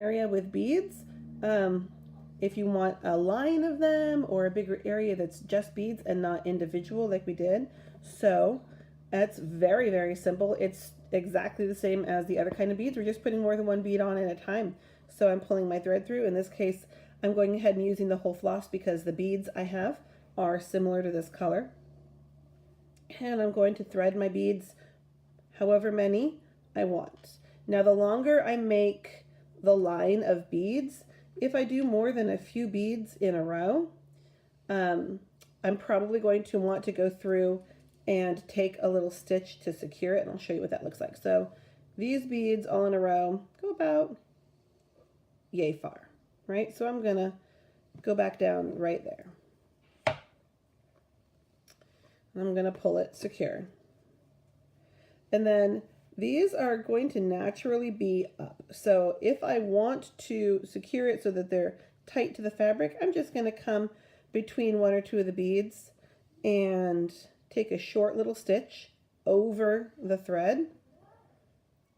area with beads. If you want a line of them or a bigger area that's just beads and not individual like we did. So that's very, very simple. It's exactly the same as the other kind of beads. We're just putting more than one bead on at a time. So I'm pulling my thread through. In this case, I'm going ahead and using the whole floss because the beads I have are similar to this color. And I'm going to thread my beads however many I want. Now the longer I make the line of beads, if I do more than a few beads in a row, I'm probably going to want to go through and take a little stitch to secure it, and I'll show you what that looks like. So these beads all in a row go about yay far, right? So I'm gonna go back down right there. I'm gonna pull it secure. And then these are going to naturally be up. So if I want to secure it so that they're tight to the fabric, I'm just going to come between one or two of the beads and take a short little stitch over the thread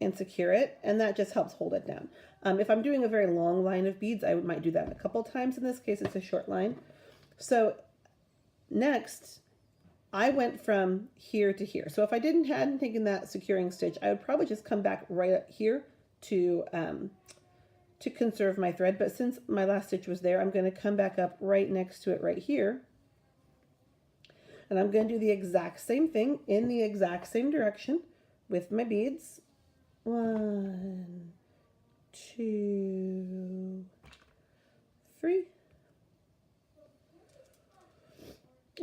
and secure it, and that just helps hold it down. If I'm doing a very long line of beads, I might do that a couple times. In this case, it's a short line. So next, I went from here to here. So if I hadn't taken that securing stitch, I would probably just come back right up here to conserve my thread. But since my last stitch was there, I'm going to come back up right next to it right here. And I'm going to do the exact same thing in the exact same direction with my beads. 1, 2, 3.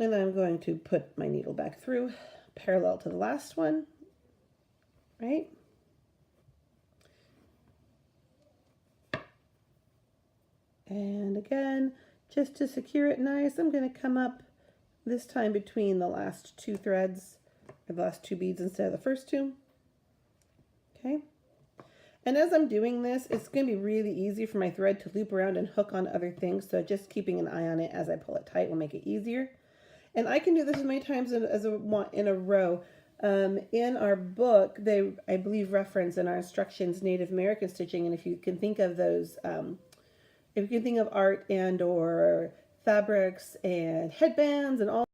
And I'm going to put my needle back through parallel to the last one, right? And again, just to secure it nice, I'm going to come up this time between the last two threads, or the last two beads instead of the first two. Okay. And as I'm doing this, it's going to be really easy for my thread to loop around and hook on other things. So just keeping an eye on it as I pull it tight will make it easier. And I can do this as many times as I want in a row. In our book, they, I believe, reference in our instructions Native American stitching. And if you can think of those, if you can think of art and or fabrics and headbands and all